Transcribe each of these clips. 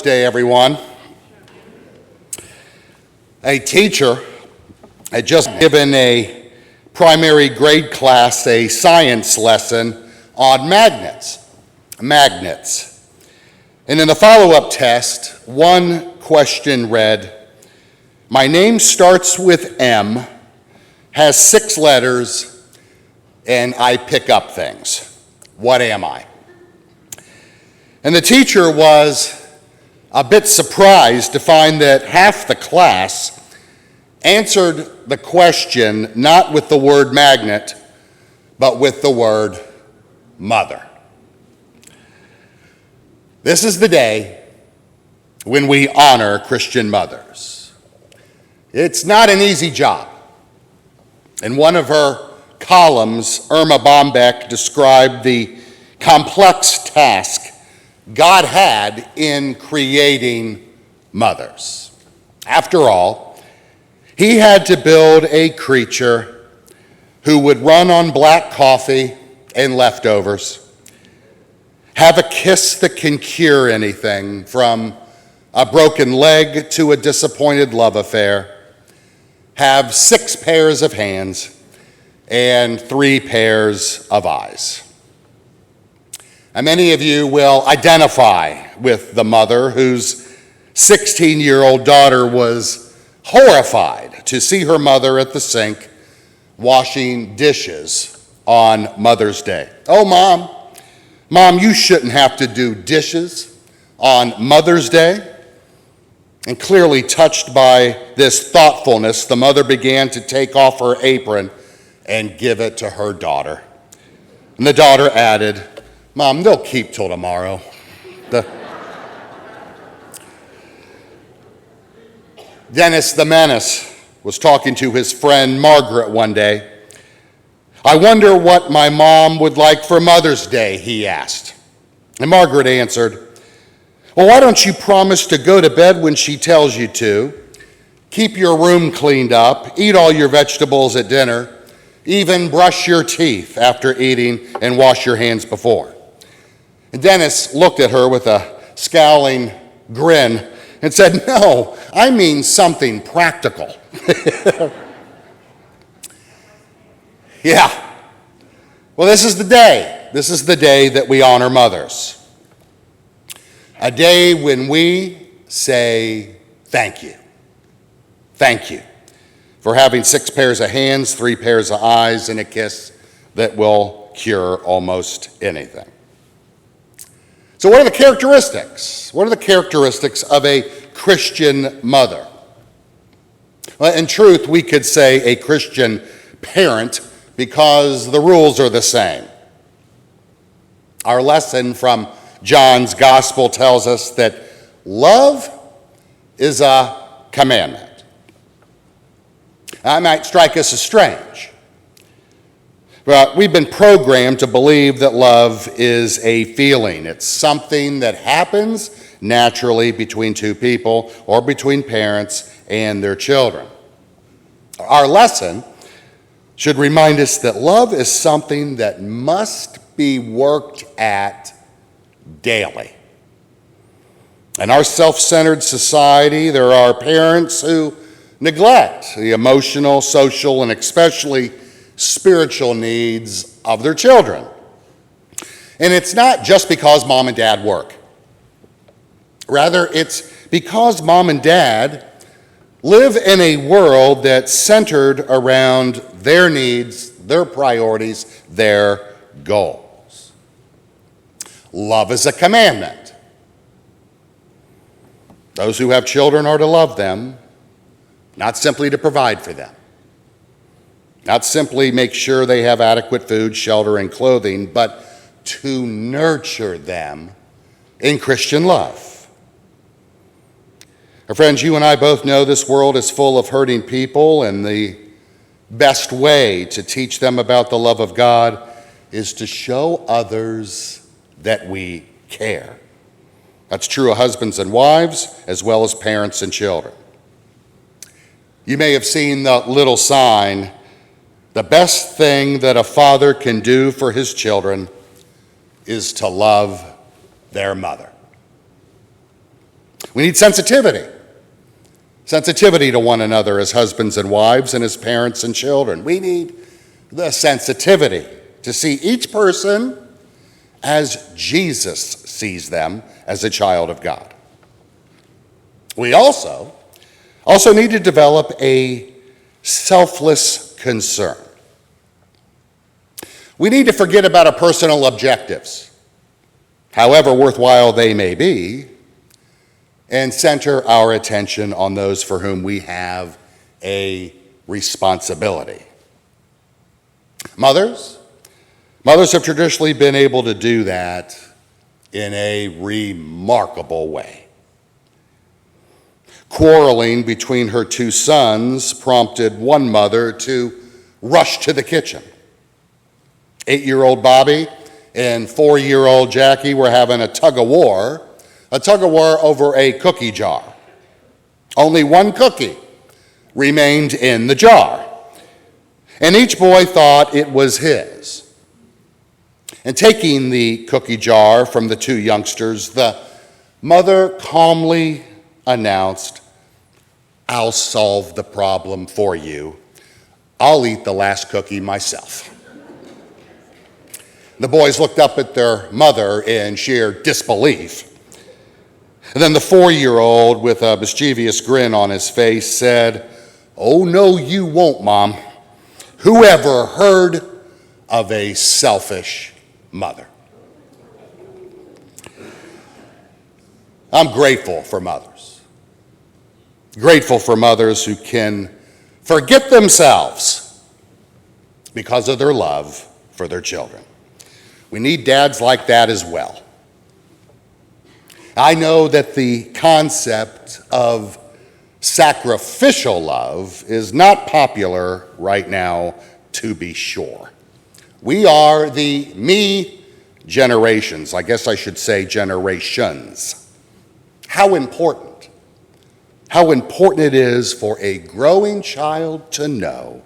Day, everyone. A teacher had just given a primary grade class a science lesson on magnets. And in the follow-up test, one question read, "My name starts with M, has 6 letters, and I pick up things. What am I?" And the teacher was a bit surprised to find that half the class answered the question not with the word magnet, but with the word mother. This is the day when we honor Christian mothers. It's not an easy job. In one of her columns, Erma Bombeck described the complex task God had in creating mothers. After all, he had to build a creature who would run on black coffee and leftovers, have a kiss that can cure anything from a broken leg to a disappointed love affair, have 6 pairs of hands and 3 pairs of eyes. And many of you will identify with the mother whose 16-year-old daughter was horrified to see her mother at the sink washing dishes on Mother's Day. "Oh, Mom, you shouldn't have to do dishes on Mother's Day." And clearly touched by this thoughtfulness, the mother began to take off her apron and give it to her daughter. And the daughter added, "Mom, they'll keep till tomorrow." Dennis the Menace was talking to his friend Margaret one day. "I wonder what my mom would like for Mother's Day," he asked. And Margaret answered, "Well, why don't you promise to go to bed when she tells you to, keep your room cleaned up, eat all your vegetables at dinner, even brush your teeth after eating and wash your hands before?" And Dennis looked at her with a scowling grin and said, "No, I mean something practical." Yeah. Well, this is the day. This is the day that we honor mothers. A day when we say thank you. Thank you for having 6 pairs of hands, 3 pairs of eyes, and a kiss that will cure almost anything. So what are the characteristics? What are the characteristics of a Christian mother? Well, in truth, we could say a Christian parent because the rules are the same. Our lesson from John's Gospel tells us that love is a commandment. That might strike us as strange. But we've been programmed to believe that love is a feeling. It's something that happens naturally between 2 people or between parents and their children. Our lesson should remind us that love is something that must be worked at daily. In our self-centered society, there are parents who neglect the emotional, social, and especially spiritual needs of their children. And it's not just because mom and dad work. Rather, it's because mom and dad live in a world that's centered around their needs, their priorities, their goals. Love is a commandment. Those who have children are to love them, not simply to provide for them. Not simply make sure they have adequate food, shelter, and clothing, but to nurture them in Christian love. Our friends, you and I both know this world is full of hurting people, and the best way to teach them about the love of God is to show others that we care. That's true of husbands and wives, as well as parents and children. You may have seen the little sign, "The best thing that a father can do for his children is to love their mother." We need sensitivity. Sensitivity to one another as husbands and wives and as parents and children. We need the sensitivity to see each person as Jesus sees them as a child of God. We also need to develop a selfless concern. We need to forget about our personal objectives, however worthwhile they may be, and center our attention on those for whom we have a responsibility. Mothers have traditionally been able to do that in a remarkable way. Quarreling between her two sons prompted one mother to rush to the kitchen. 8-year-old Bobby and 4-year-old Jackie were having a tug of war over a cookie jar. Only one cookie remained in the jar, and each boy thought it was his. And taking the cookie jar from the two youngsters, the mother calmly announced, "I'll solve the problem for you. I'll eat the last cookie myself." The boys looked up at their mother in sheer disbelief. And then the 4-year-old, with a mischievous grin on his face, said, "Oh, no, you won't, Mom. Who ever heard of a selfish mother?" I'm grateful for mothers. Grateful for mothers who can forget themselves because of their love for their children. We need dads like that as well. I know that the concept of sacrificial love is not popular right now, to be sure. We are the me generations, I guess I should say generations. How important it is for a growing child to know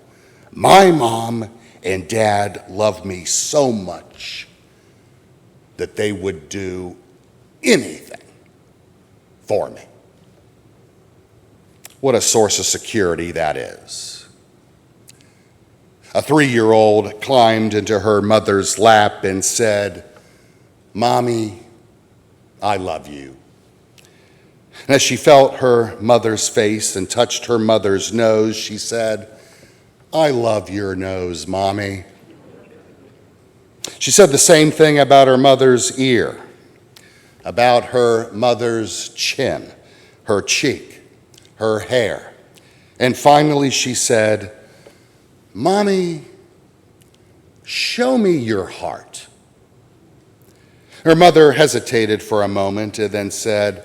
my mom and dad love me so much that they would do anything for me. What a source of security that is. A 3-year-old climbed into her mother's lap and said, "Mommy, I love you." And as she felt her mother's face and touched her mother's nose, she said, "I love your nose, Mommy." She said the same thing about her mother's ear, about her mother's chin, her cheek, her hair. And finally she said, "Mommy, show me your heart." Her mother hesitated for a moment and then said,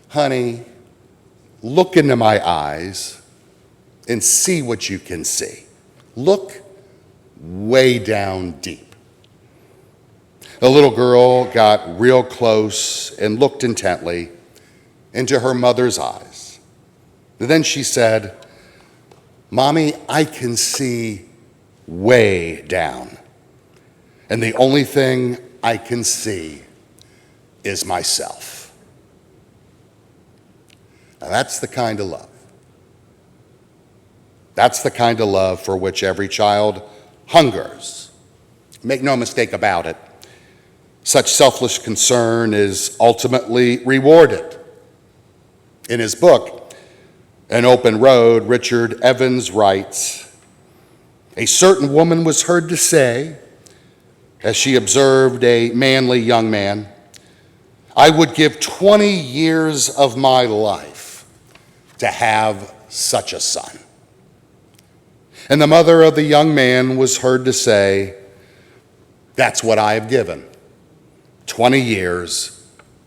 "Honey, look into my eyes and see what you can see. Look way down deep." The little girl got real close and looked intently into her mother's eyes. And then she said, "Mommy, I can see way down. And the only thing I can see is myself." Now that's the kind of love. That's the kind of love for which every child hungers. Make no mistake about it. Such selfless concern is ultimately rewarded. In his book, An Open Road, Richard Evans writes, "A certain woman was heard to say, as she observed a manly young man, 'I would give 20 years of my life to have such a son.' And the mother of the young man was heard to say, 'That's what I have given, 20 years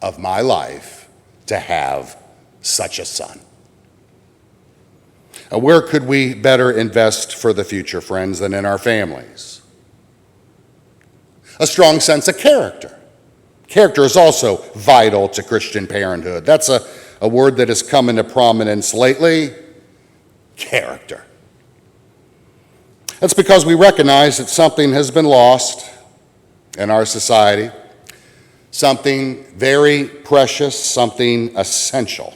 of my life to have such a son.'" Now, where could we better invest for the future, friends, than in our families? A strong sense of character. Character is also vital to Christian parenthood. That's a word that has come into prominence lately. Character. That's because we recognize that something has been lost in our society. something very precious, something essential.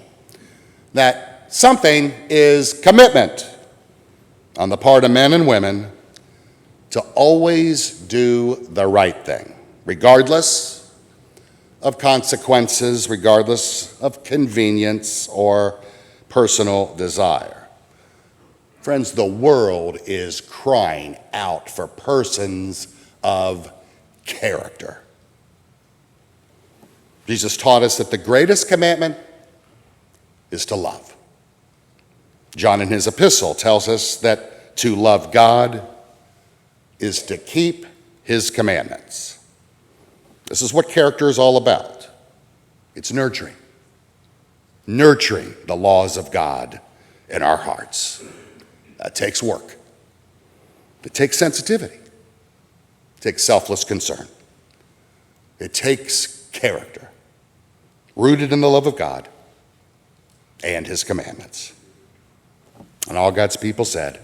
That something is commitment on the part of men and women to always do the right thing, regardless of consequences, regardless of convenience or personal desire. Friends, the world is crying out for persons of character. Jesus taught us that the greatest commandment is to love. John in his epistle tells us that to love God is to keep his commandments. This is what character is all about. It's nurturing the laws of God in our hearts. That takes work. It takes sensitivity. It takes selfless concern. It takes character, rooted in the love of God and his commandments. And all God's people said,